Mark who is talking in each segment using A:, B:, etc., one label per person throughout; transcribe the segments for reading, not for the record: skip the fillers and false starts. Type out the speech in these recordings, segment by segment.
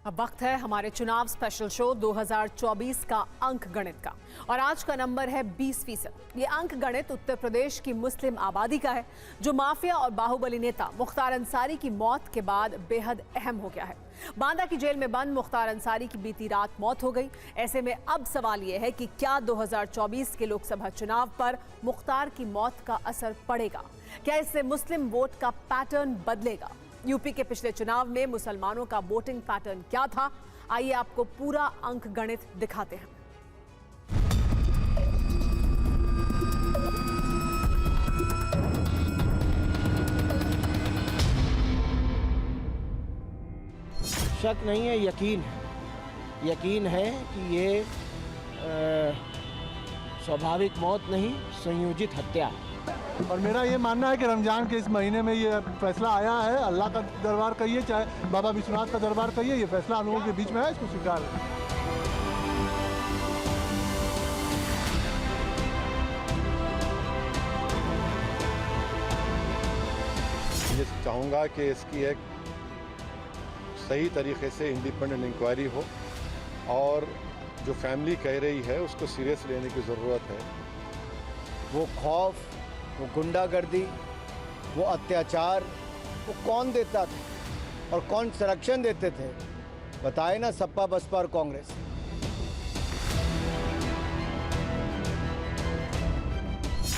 A: अब वक्त है हमारे चुनाव स्पेशल शो 2024 का अंक गणित का और आज का नंबर है 20%। ये अंक गणित उत्तर प्रदेश की मुस्लिम आबादी का है जो माफिया और बाहुबली नेता मुख्तार अंसारी की मौत के बाद बेहद अहम हो गया है। बांदा की जेल में बंद मुख्तार अंसारी की बीती रात मौत हो गई। ऐसे में अब सवाल यह है कि क्या 2024 के लोकसभा चुनाव पर मुख्तार की मौत का असर पड़ेगा? क्या इससे मुस्लिम वोट का पैटर्न बदलेगा? यूपी के पिछले चुनाव में मुसलमानों का वोटिंग पैटर्न क्या था? आइए आपको पूरा अंक गणित दिखाते हैं।
B: शक नहीं है, यकीन है। यकीन है कि ये स्वाभाविक मौत नहीं, संयोजित हत्या है।
C: और मेरा ये मानना है कि रमज़ान के इस महीने में ये फैसला आया है। अल्लाह का दरबार कहिए चाहे बाबा विश्वनाथ का दरबार कहिए, ये फैसला हम लोगों के बीच में है, इसको स्वीकार है।
D: ये चाहूँगा कि इसकी एक सही तरीके से इंडिपेंडेंट इंक्वायरी हो और जो फैमिली कह रही है उसको सीरियस लेने की ज़रूरत है।
B: वो खौफ, वो गुंडागर्दी, वो अत्याचार, वो कौन देता था और कौन संरक्षण देते थे? बताए ना, सपा बसपा और कांग्रेस।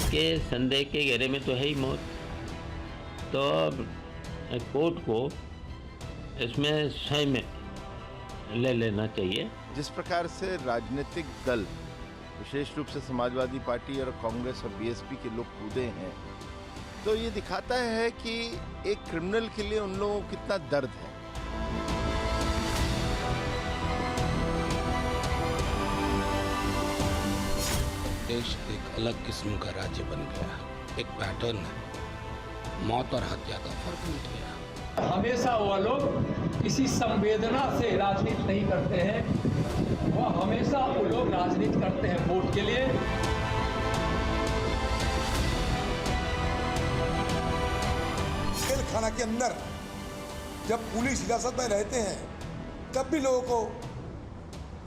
E: के संदेह के घेरे में तो है ही मौत, तो कोर्ट को इसमें सही में ले लेना चाहिए।
F: जिस प्रकार से राजनीतिक दल विशेष रूप से समाजवादी पार्टी और कांग्रेस और बीएसपी के लोग कूदे हैं, तो ये दिखाता है कि एक क्रिमिनल के लिए उन लोगों को कितना दर्द है।
G: देश एक अलग किस्म का राज्य बन गया, एक पैटर्न है, मौत और हत्या का फर्क मिट गया।
H: हमेशा वह लोग किसी संवेदना से राजनीति नहीं करते हैं, वह हमेशा वो लोग राजनीति करते हैं वोट के लिए।
I: जेल खाना के अंदर जब पुलिस हिरासत में रहते हैं तब भी लोगों को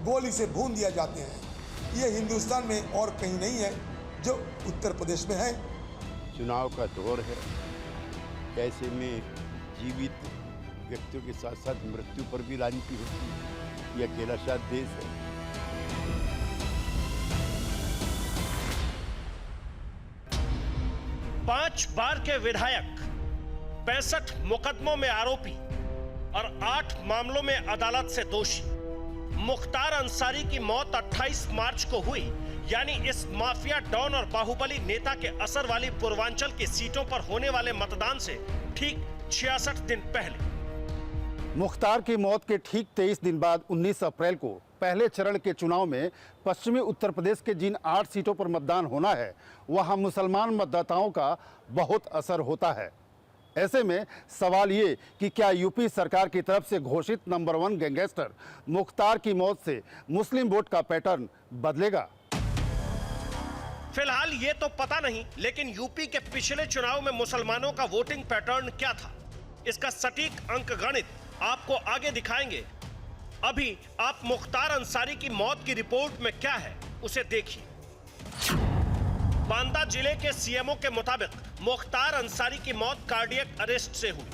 I: गोली से भून दिया जाते हैं। ये हिंदुस्तान में और कहीं नहीं है, जो उत्तर प्रदेश में है।
F: चुनाव का दौर है, ऐसे में जीवित व्यक्तियों के साथ साथ मृत्यु पर भी राजनीति होती है। यह अकेला शायद देश है।
J: पांच बार के विधायक, 65 मुकदमों में आरोपी और 8 मामलों में अदालत से दोषी मुख्तार अंसारी की मौत 28 मार्च को हुई। यानी इस माफिया डॉन और बाहुबली नेता के असर वाली पूर्वांचल की सीटों पर होने वाले मतदान से ठीक 66 दिन पहले।
K: मुख्तार की मौत के ठीक 23 दिन बाद 19 अप्रैल को पहले चरण के चुनाव में पश्चिमी उत्तर प्रदेश के जिन 8 सीटों पर मतदान होना है, वहां मुसलमान मतदाताओं का बहुत असर होता है। ऐसे में सवाल ये कि क्या यूपी सरकार की तरफ से घोषित नंबर 1 गैंगस्टर मुख्तार की मौत से मुस्लिम वोट का पैटर्न बदलेगा?
J: फिलहाल ये तो पता नहीं, लेकिन यूपी के पिछले चुनाव में मुसलमानों का वोटिंग पैटर्न क्या था, इसका सटीक अंक गणित आपको आगे दिखाएंगे। अभी आप मुख्तार अंसारी की मौत की रिपोर्ट में क्या है उसे देखिए। बांदा जिले के सीएमओ के मुताबिक मुख्तार अंसारी की मौत कार्डियक अरेस्ट से हुई,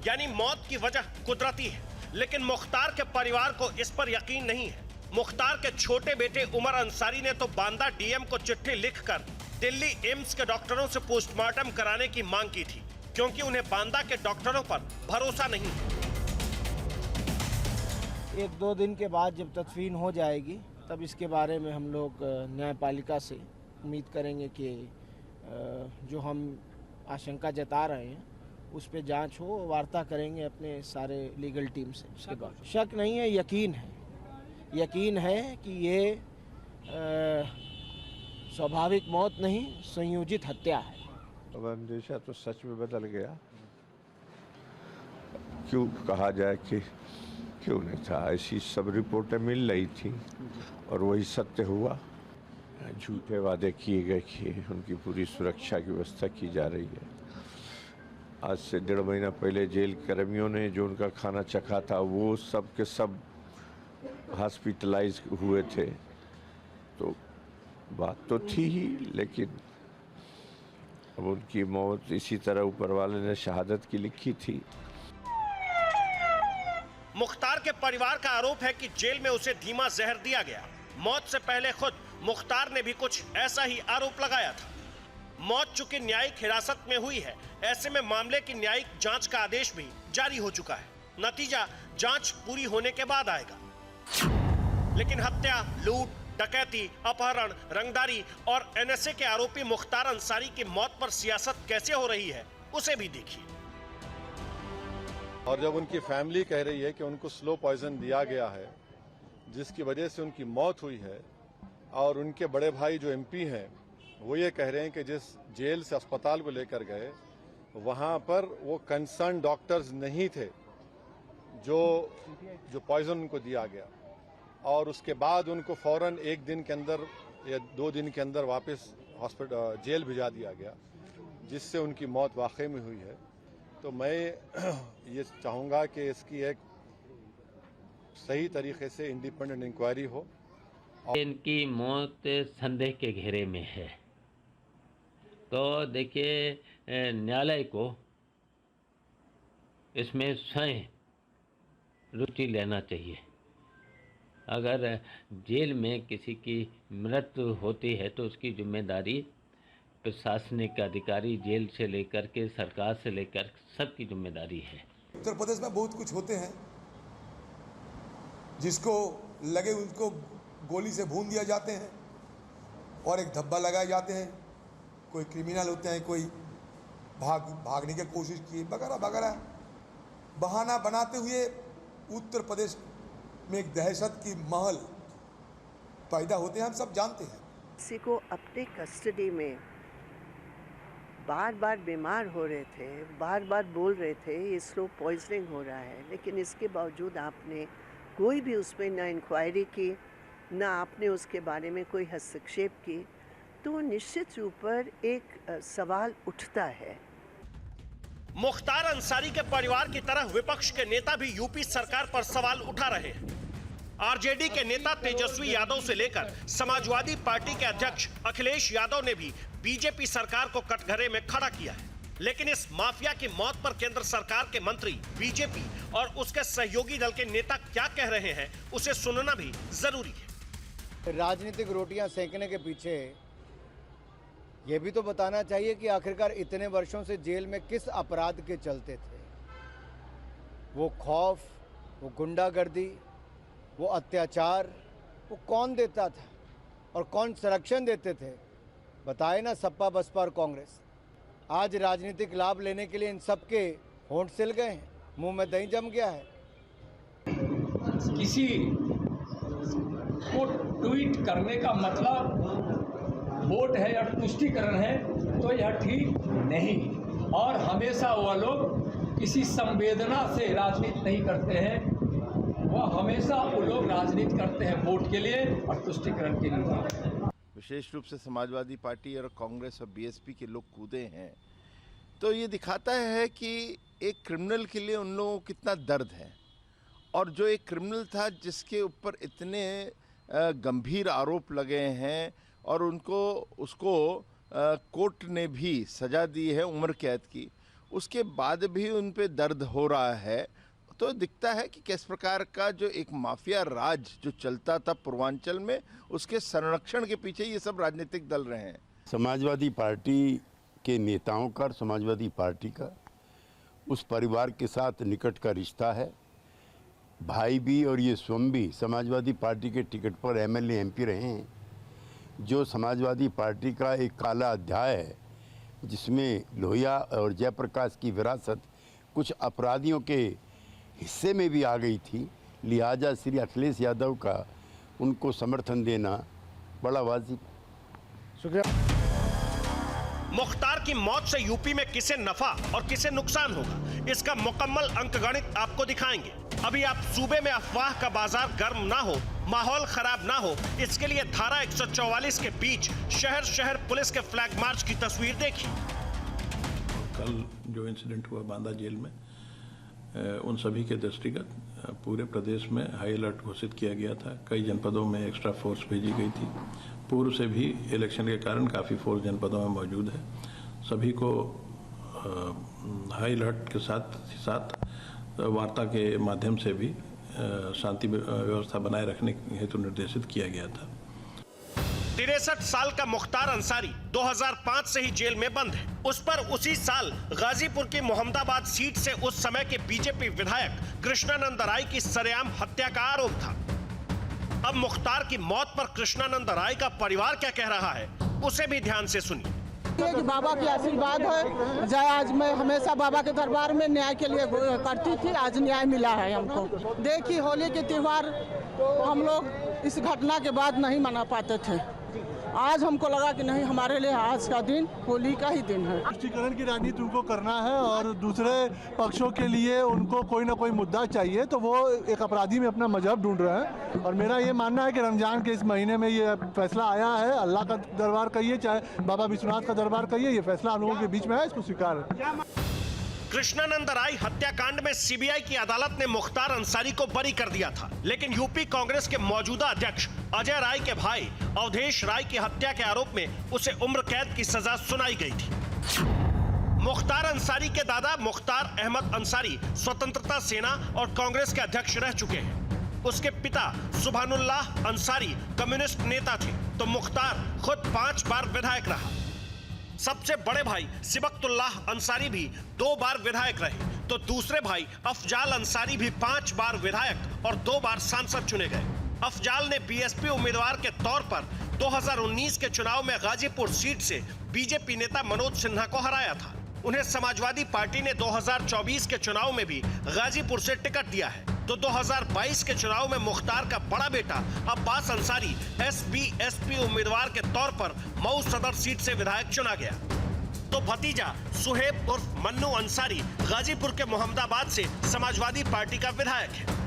J: यानी मौत की वजह कुदरती है। लेकिन मुख्तार के परिवार को इस पर यकीन नहीं है। मुख्तार के छोटे बेटे उमर अंसारी ने तो बांदा डीएम को चिट्ठी लिखकर दिल्ली एम्स के डॉक्टरों से पोस्टमार्टम कराने की मांग की थी, क्योंकि उन्हें बांदा के डॉक्टरों पर भरोसा नहीं है।
B: 1-2 दिन के बाद जब तदफीन हो जाएगी तब इसके बारे में हम लोग न्यायपालिका से उम्मीद करेंगे कि जो हम आशंका जता रहे हैं उस पे जांच हो, वार्ता करेंगे अपने सारे लीगल टीम से। इसके बाद शक नहीं है, यकीन है। यकीन है कि ये स्वाभाविक मौत नहीं, संयोजित हत्या है।
D: अब अंदेशा तो सच में बदल गया। क्यों कहा जाए कि क्यों नहीं था? ऐसी सब रिपोर्टें मिल रही थी और वही सत्य हुआ। झूठे वादे किए गए कि उनकी पूरी सुरक्षा की व्यवस्था की जा रही है।
F: आज से 1.5 महीना पहले जेल कर्मियों ने जो उनका खाना चखा था वो सब के सब हॉस्पिटलाइज हुए थे। तो बात तो थी ही, लेकिन अब उनकी मौत इसी तरह ऊपर वाले ने शहादत की लिखी थी।
J: मुख्तार के परिवार का आरोप है कि जेल में उसे धीमा जहर दिया गया। मौत से पहले खुद मुख्तार ने भी कुछ ऐसा ही आरोप लगाया था। मौत चूंकि न्यायिक हिरासत में हुई है, ऐसे में मामले की न्यायिक जांच का आदेश भी जारी हो चुका है। नतीजा जांच पूरी होने के बाद आएगा। लेकिन हत्या, लूट, डकैती, अपहरण, रंगदारी और एनएसए के आरोपी मुख्तार अंसारी की मौत पर सियासत कैसे हो रही है, उसे भी देखिए।
D: और जब उनकी फैमिली कह रही है कि उनको स्लो पॉइजन दिया गया है जिसकी वजह से उनकी मौत हुई है, और उनके बड़े भाई जो एमपी हैं वो ये कह रहे हैं कि जिस जेल से अस्पताल को लेकर गए वहाँ पर वो कंसर्न डॉक्टर्स नहीं थे जो पॉइजन उनको दिया गया, और उसके बाद उनको फौरन 1 दिन के अंदर या 2 दिन के अंदर वापस हॉस्पिटल जेल भिजा दिया गया, जिससे उनकी मौत वाकई में हुई है। तो मैं ये चाहूँगा कि इसकी एक सही तरीके से इंडिपेंडेंट इंक्वायरी हो।
E: इनकी मौत संदेह के घेरे में है, तो देखिए न्यायालय को इसमें स्वयं रुचि लेना चाहिए। अगर जेल में किसी की मृत्यु होती है तो उसकी जिम्मेदारी प्रशासनिक अधिकारी, जेल से लेकर के सरकार से लेकर सबकी जिम्मेदारी है।
I: उत्तर प्रदेश में बहुत कुछ होते हैं, जिसको लगे उनको गोली से भून दिया जाते हैं और एक धब्बा लगाए जाते हैं। कोई क्रिमिनल होते हैं, कोई भागने की कोशिश की वगैरह वगैरह बहाना बनाते हुए उत्तर प्रदेश में एक दहशत की माहौल पैदा होते हैं, हम सब जानते हैं।
L: किसी को अपने कस्टडी में बार बार बीमार हो रहे थे, बार बार बोल रहे थे ये स्लो पॉइजनिंग हो रहा है, लेकिन इसके बावजूद आपने कोई भी उसमें ना इंक्वायरी की, ना आपने उसके बारे में कोई हस्तक्षेप की, तो निश्चित रूप पर एक सवाल उठता है।
J: मुख्तार अंसारी के परिवार की तरह विपक्ष के नेता भी यूपी सरकार पर सवाल उठा रहे हैं। आरजेडी के नेता तेजस्वी यादव से लेकर समाजवादी पार्टी के अध्यक्ष अखिलेश यादव ने भी बीजेपी सरकार को कटघरे में खड़ा किया है। लेकिन इस माफिया की मौत पर केंद्र सरकार के मंत्री, बीजेपी और उसके सहयोगी दल के नेता क्या कह रहे हैं, उसे सुनना भी जरूरी है।
B: राजनीतिक रोटियां सेकने के पीछे ये भी तो बताना चाहिए कि आखिरकार इतने वर्षों से जेल में किस अपराध के चलते थे। वो खौफ, वो गुंडागर्दी, वो अत्याचार, वो कौन देता था और कौन संरक्षण देते थे? बताए ना सपा, बसपा और कांग्रेस। आज राजनीतिक लाभ लेने के लिए इन सब के होंठ सिल गए हैं, मुंह में दही जम गया है।
H: किसी को ट्वीट करने का मतलब वोट है या तुष्टीकरण है, तो यह ठीक नहीं। और हमेशा वह लोग किसी संवेदना से राजनीति नहीं करते हैं, वह हमेशा वो लोग राजनीति करते हैं वोट के लिए और तुष्टीकरण के लिए।
F: विशेष रूप से समाजवादी पार्टी और कांग्रेस और बीएसपी के लोग कूदे हैं, तो ये दिखाता है कि एक क्रिमिनल के लिए उन लोगों को कितना दर्द है। और जो एक क्रिमिनल था जिसके ऊपर इतने गंभीर आरोप लगे हैं और उसको कोर्ट ने भी सज़ा दी है उम्र कैद की, उसके बाद भी उन पे दर्द हो रहा है। तो दिखता है कि किस प्रकार का जो एक माफिया राज जो चलता था पूर्वांचल में, उसके संरक्षण के पीछे ये सब राजनीतिक दल रहे हैं।
M: समाजवादी पार्टी के नेताओं का, समाजवादी पार्टी का उस परिवार के साथ निकट का रिश्ता है। भाई भी और ये स्वयं भी समाजवादी पार्टी के टिकट पर एमएलए एमपी रहे हैं। जो समाजवादी पार्टी का एक काला अध्याय है, जिसमें लोहिया और जयप्रकाश की विरासत कुछ अपराधियों के हिस्से में भी आ गई थी, लिहाजा श्री अखिलेश यादव का उनको समर्थन देना बड़ा वाजिब।
B: शुक्रिया।
J: मुख्तार की मौत से यूपी में किसे नफा और किसे नुकसान होगा, इसका मुकम्मल अंकगणित आपको दिखाएंगे। अभी आप सूबे में अफवाह का बाजार गर्म ना हो, माहौल खराब ना हो, इसके लिए धारा 144 के बीच शहर शहर पुलिस के फ्लैग मार्च की तस्वीर देखिए।
G: कल
N: जो इंसिडेंट हुआ बांदा जेल में, उन सभी के दृष्टिगत पूरे प्रदेश में हाई अलर्ट घोषित किया गया था। कई जनपदों में एक्स्ट्रा फोर्स भेजी गई थी। पूर्व से भी इलेक्शन के कारण काफ़ी फोर्स जनपदों में मौजूद है। सभी को हाई अलर्ट के साथ वार्ता के माध्यम से भी शांति व्यवस्था बनाए रखने हेतु निर्देशित किया गया था।
J: 63 साल का मुख्तार अंसारी 2005 से ही जेल में बंद है। उस पर उसी साल गाजीपुर की मोहम्मदाबाद सीट से उस समय के बीजेपी विधायक कृष्णानंद राय की सरेआम हत्या का आरोप था। अब मुख्तार की मौत पर कृष्णानंद राय का परिवार क्या कह रहा है, उसे भी ध्यान से सुनिए।
O: कि बाबा की आशीर्वाद है। जय, आज मैं हमेशा बाबा के दरबार में न्याय के लिए करती थी, आज न्याय मिला है हमको। देखिए, होली के त्योहार हम लोग इस घटना के बाद नहीं मना पाते थे। आज हमको लगा कि नहीं, हमारे लिए आज का दिन होली का ही दिन है।
C: तुष्टीकरण की राजनीति उनको करना है और दूसरे पक्षों के लिए उनको कोई ना कोई मुद्दा चाहिए, तो वो एक अपराधी में अपना मजहब ढूंढ रहे हैं। और मेरा ये मानना है कि रमजान के इस महीने में ये फैसला आया है, अल्लाह का दरबार कहिए चाहे बाबा विश्वनाथ का दरबार कहिए, ये फैसला हम लोगों के बीच में है, इसको स्वीकार है।
J: कृष्णानंद राय हत्याकांड में सीबीआई की अदालत ने मुख्तार अंसारी को बरी कर दिया था, लेकिन यूपी कांग्रेस के मौजूदा अध्यक्ष अजय राय के भाई अवधेश राय की हत्या के आरोप में उसे उम्र कैद की सजा सुनाई गई थी। मुख्तार अंसारी के दादा मुख्तार अहमद अंसारी स्वतंत्रता सेना और कांग्रेस के अध्यक्ष रह चुके हैं। उसके पिता सुभानुल्लाह अंसारी कम्युनिस्ट नेता थे, तो मुख्तार खुद 5 बार विधायक रहा। सबसे बड़े भाई सिबकतुल्लाह अंसारी भी 2 बार विधायक रहे, तो दूसरे भाई अफजाल अंसारी भी 5 बार विधायक और 2 बार सांसद चुने गए। अफजाल ने बीएसपी उम्मीदवार के तौर पर 2019 के चुनाव में गाजीपुर सीट से बीजेपी नेता मनोज सिन्हा को हराया था। उन्हें समाजवादी पार्टी ने 2024 के चुनाव में भी गाजीपुर से टिकट दिया है, तो 2022 के चुनाव में मुख्तार का बड़ा बेटा अब्बास अंसारी एसपी उम्मीदवार के तौर पर मऊ सदर सीट से विधायक चुना गया। तो भतीजा सुहेब उर्फ मन्नू अंसारी गाजीपुर के मोहम्मदाबाद से समाजवादी पार्टी का विधायक है।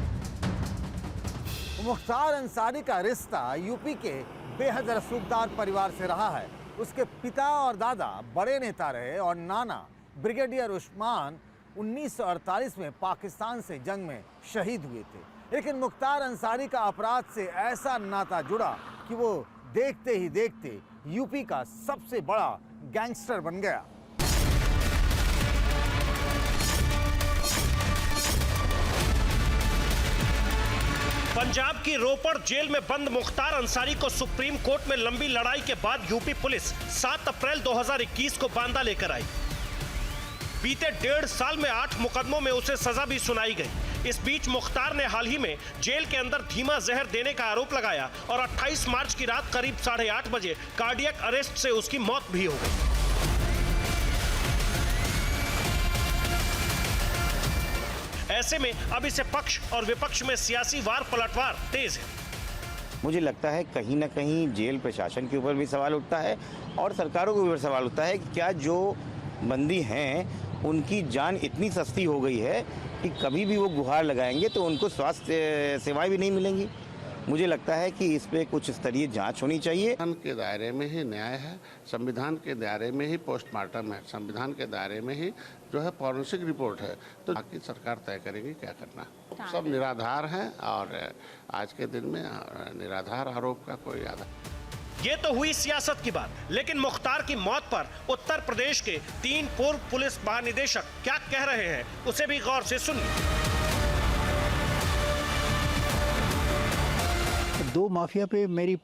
P: मुख्तार अंसारी का रिश्ता यूपी के बेहद रसूखदार परिवार से रहा है। उसके पिता और दादा बड़े नेता रहे और नाना ब्रिगेडियर उस्मान 1948 में पाकिस्तान से जंग में शहीद हुए थे। लेकिन मुख्तार अंसारी का अपराध से ऐसा नाता जुड़ा कि वो देखते ही देखते यूपी का सबसे बड़ा गैंगस्टर बन गया।
J: पंजाब की रोपड़ जेल में बंद मुख्तार अंसारी को सुप्रीम कोर्ट में लंबी लड़ाई के बाद यूपी पुलिस 7 अप्रैल 2021 को बांदा लेकर आई। बीते 1.5 साल में 8 मुकदमों में उसे सजा भी सुनाई गई। इस बीच मुख्तार ने हाल ही में जेल के अंदर धीमा जहर देने का आरोप लगाया और 28 मार्च की रात करीब 8:30 बजे कार्डियक अरेस्ट से उसकी मौत भी हो गई। ऐसे में अब इसे पक्ष और विपक्ष में सियासी वार पलटवार तेज है।
Q: मुझे लगता है कहीं ना कहीं जेल प्रशासन के ऊपर भी सवाल उठता है और सरकारों के ऊपर सवाल उठता है कि क्या जो बंदी हैं उनकी जान इतनी सस्ती हो गई है कि कभी भी वो गुहार लगाएंगे तो उनको स्वास्थ्य सेवाएं भी नहीं मिलेंगी। मुझे लगता है कि इस पे कुछ स्तरीय जांच होनी चाहिए।
R: संविधान के दायरे में ही न्याय है, संविधान के दायरे में ही पोस्टमार्टम है, संविधान के दायरे में ही जो है फॉरेंसिक रिपोर्ट है, तो बाकी सरकार तय करेगी क्या करना। सब निराधार हैं और आज के दिन में निराधार आरोप का कोई आधार।
J: ये तो हुई सियासत की बात, लेकिन मुख्तार की मौत पर उत्तर प्रदेश के 3 पूर्व पुलिस महानिदेशक क्या कह रहे हैं, उसे भी गौर से सुनिए।
S: 2 माफिया पे मेरी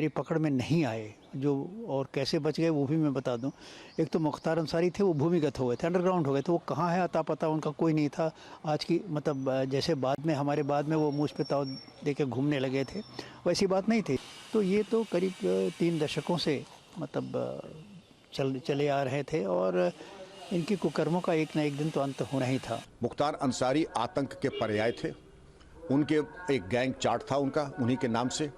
S: पकड़ में नहीं आए जो, और कैसे बच गए वो भी मैं बता दूं। एक तो मुख्तार अंसारी थे, वो भूमिगत हो गए थे, अंडरग्राउंड हो गए थे। वो कहाँ है अता पता उनका कोई नहीं था। आज की मतलब जैसे हमारे बाद में वो मुझ पे ताव दे के घूमने लगे थे, वैसी बात नहीं थी। तो ये तो करीब 3 दशकों से मतलब चले आ रहे थे और इनकी कुकर्मों का एक न एक दिन तो अंत होना ही था।
T: मुख्तार अंसारी आतंक के पर्याय थे। उनके एक गैंग चार्ट था उनका, उन्हीं के नाम से,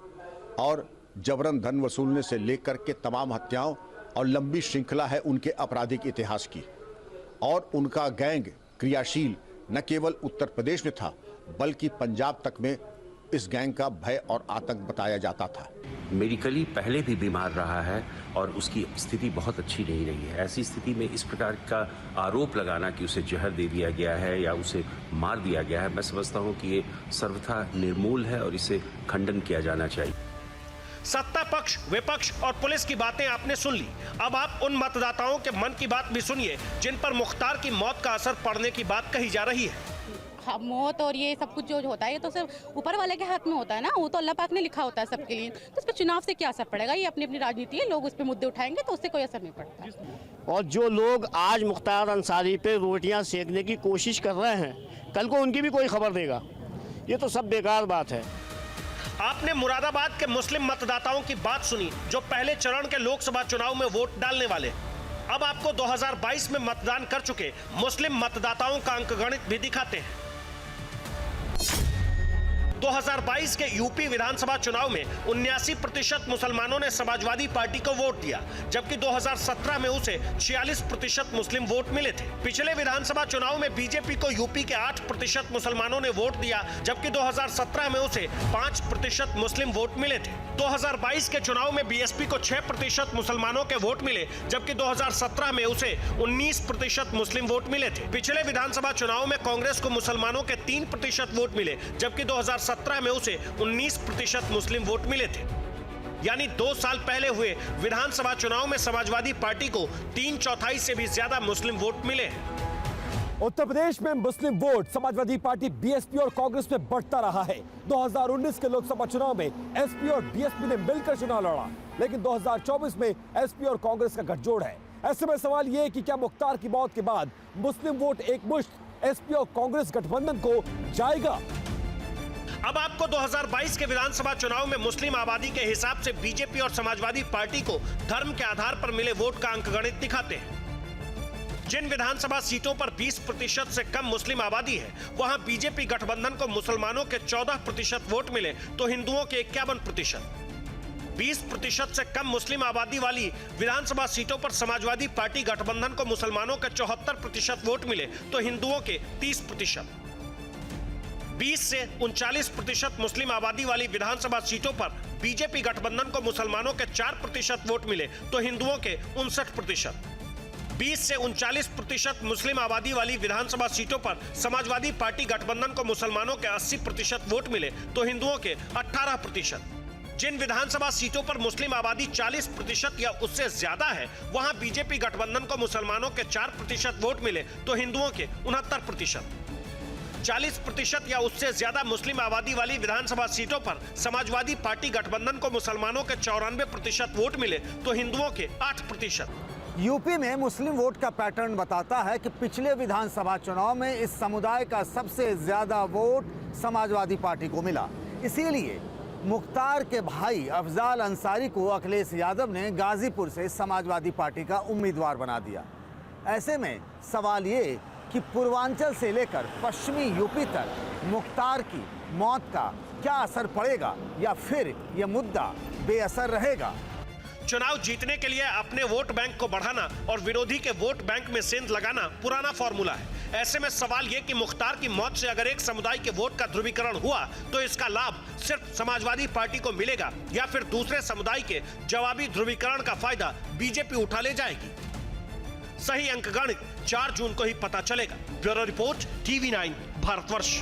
T: और जबरन धन वसूलने से लेकर के तमाम हत्याओं और लंबी श्रृंखला है उनके आपराधिक इतिहास की। और उनका गैंग क्रियाशील न केवल उत्तर प्रदेश में था बल्कि पंजाब तक में इस गैंग का भय और आतंक बताया जाता था।
U: मेडिकली पहले भी बीमार रहा है और उसकी स्थिति बहुत अच्छी नहीं रही है। ऐसी स्थिति में इस प्रकार का आरोप लगाना कि उसे जहर दे दिया गया है या उसे मार दिया गया है, मैं समझता हूं कि ये सर्वथा निर्मूल है और इसे खंडन किया जाना चाहिए।
J: सत्ता पक्ष, विपक्ष और पुलिस की बातें आपने सुन ली। अब आप उन मतदाताओं के मन की बात भी सुनिए जिन पर मुख्तार की मौत का असर पड़ने की बात कही जा रही है।
V: मौत और ये सब कुछ जो होता है ये तो सिर्फ ऊपर वाले के हाथ में होता है ना, वो तो अल्लाह पाक ने लिखा होता है सबके लिए। तो उस पर चुनाव से क्या असर पड़ेगा? ये अपनी अपनी राजनीति है, लोग उस पर मुद्दे उठाएंगे तो उससे कोई असर नहीं पड़ता।
W: और जो लोग आज मुख्तार अंसारी पे रोटियां सेकने की कोशिश कर रहे हैं, कल को उनकी भी कोई खबर देगा। ये तो सब बेकार बात है।
J: आपने मुरादाबाद के मुस्लिम मतदाताओं की बात सुनी जो पहले चरण के लोकसभा चुनाव में वोट डालने वाले। अब आपको 2022 में मतदान कर चुके मुस्लिम मतदाताओं का अंकगणित भी दिखाते हैं। 2022 के यूपी विधानसभा चुनाव में 79% मुसलमानों ने समाजवादी पार्टी को वोट दिया, जबकि 2017 में उसे 46% मुस्लिम वोट मिले थे। पिछले विधानसभा चुनाव में बीजेपी को यूपी के 8% मुसलमानों ने वोट दिया, जबकि 2017 में उसे 5% मुस्लिम वोट मिले थे। 2022 के चुनाव में बीएसपी को 6% मुसलमानों के वोट मिले, जबकि 2017 में उसे 19% मुस्लिम वोट मिले थे। पिछले विधानसभा चुनाव में कांग्रेस को मुसलमानों के 3% वोट मिले, जबकि 2017 में उसे 19% मुस्लिम वोट मिले थे। यानी 2 साल पहले हुए विधानसभा चुनाव में समाजवादी पार्टी को 3/4 से भी ज्यादा मुस्लिम वोट मिले।
X: उत्तर प्रदेश में मुस्लिम वोट समाजवादी पार्टी, बीएसपी और कांग्रेस में बढ़ता रहा है। 2019 के लोकसभा चुनाव में एसपी और बीएसपी ने मिलकर चुनाव लड़ा, लेकिन 2024 में एसपी और कांग्रेस का गठजोड़ है। ऐसे में सवाल ये है कि क्या मुख्तार की मौत के बाद मुस्लिम वोट एक मुश्त एसपी और कांग्रेस गठबंधन को जाएगा?
J: अब आपको 2022 के विधानसभा चुनाव में मुस्लिम आबादी के हिसाब से बीजेपी और समाजवादी पार्टी को धर्म के आधार पर मिले वोट का अंकगणित दिखाते हैं। जिन विधानसभा सीटों पर 20% से कम मुस्लिम आबादी है, वहां बीजेपी गठबंधन को मुसलमानों के 14% वोट मिले तो हिंदुओं के 51%। 20% से कम मुस्लिम आबादी वाली विधानसभा सीटों पर समाजवादी पार्टी गठबंधन को मुसलमानों के 74% वोट मिले तो हिंदुओं के 30%। 20 से 39% मुस्लिम आबादी वाली विधानसभा सीटों पर बीजेपी गठबंधन को मुसलमानों के 4% वोट मिले तो हिंदुओं के 59%। 20 से 39% मुस्लिम आबादी वाली विधानसभा सीटों पर समाजवादी पार्टी गठबंधन को मुसलमानों के 80% वोट मिले तो हिंदुओं के 18%। जिन विधानसभा सीटों पर मुस्लिम आबादी 40% या उससे ज्यादा है, वहां बीजेपी गठबंधन को मुसलमानों के 4% वोट मिले तो हिंदुओं के 69%। 40% या उससे ज्यादा मुस्लिम आबादी वाली विधानसभा सीटों पर समाजवादी पार्टी गठबंधन को मुसलमानों के 94% वोट मिले तो हिंदुओं के 8%।
P: यूपी में मुस्लिम वोट का पैटर्न बताता है कि पिछले विधानसभा चुनाव में इस समुदाय का सबसे ज्यादा वोट समाजवादी पार्टी को मिला। इसीलिए मुख्तार के भाई अफजाल अंसारी को अखिलेश यादव ने गाजीपुर से समाजवादी पार्टी का उम्मीदवार बना दिया। ऐसे में सवाल ये कि पूर्वांचल से लेकर पश्चिमी यूपी तक मुख्तार की मौत का क्या असर पड़ेगा या फिर यह मुद्दा बेअसर रहेगा?
J: चुनाव जीतने के लिए अपने वोट बैंक को बढ़ाना और विरोधी के वोट बैंक में सेंध लगाना पुराना फॉर्मूला है। ऐसे में सवाल ये कि मुख्तार की मौत से अगर एक समुदाय के वोट का ध्रुवीकरण हुआ तो इसका लाभ सिर्फ समाजवादी पार्टी को मिलेगा या फिर दूसरे समुदाय के जवाबी ध्रुवीकरण का फायदा बीजेपी उठा ले जाएगी। सही अंकगणित 4 जून को ही पता चलेगा। Bureau report, TV9 Bharatvarsh.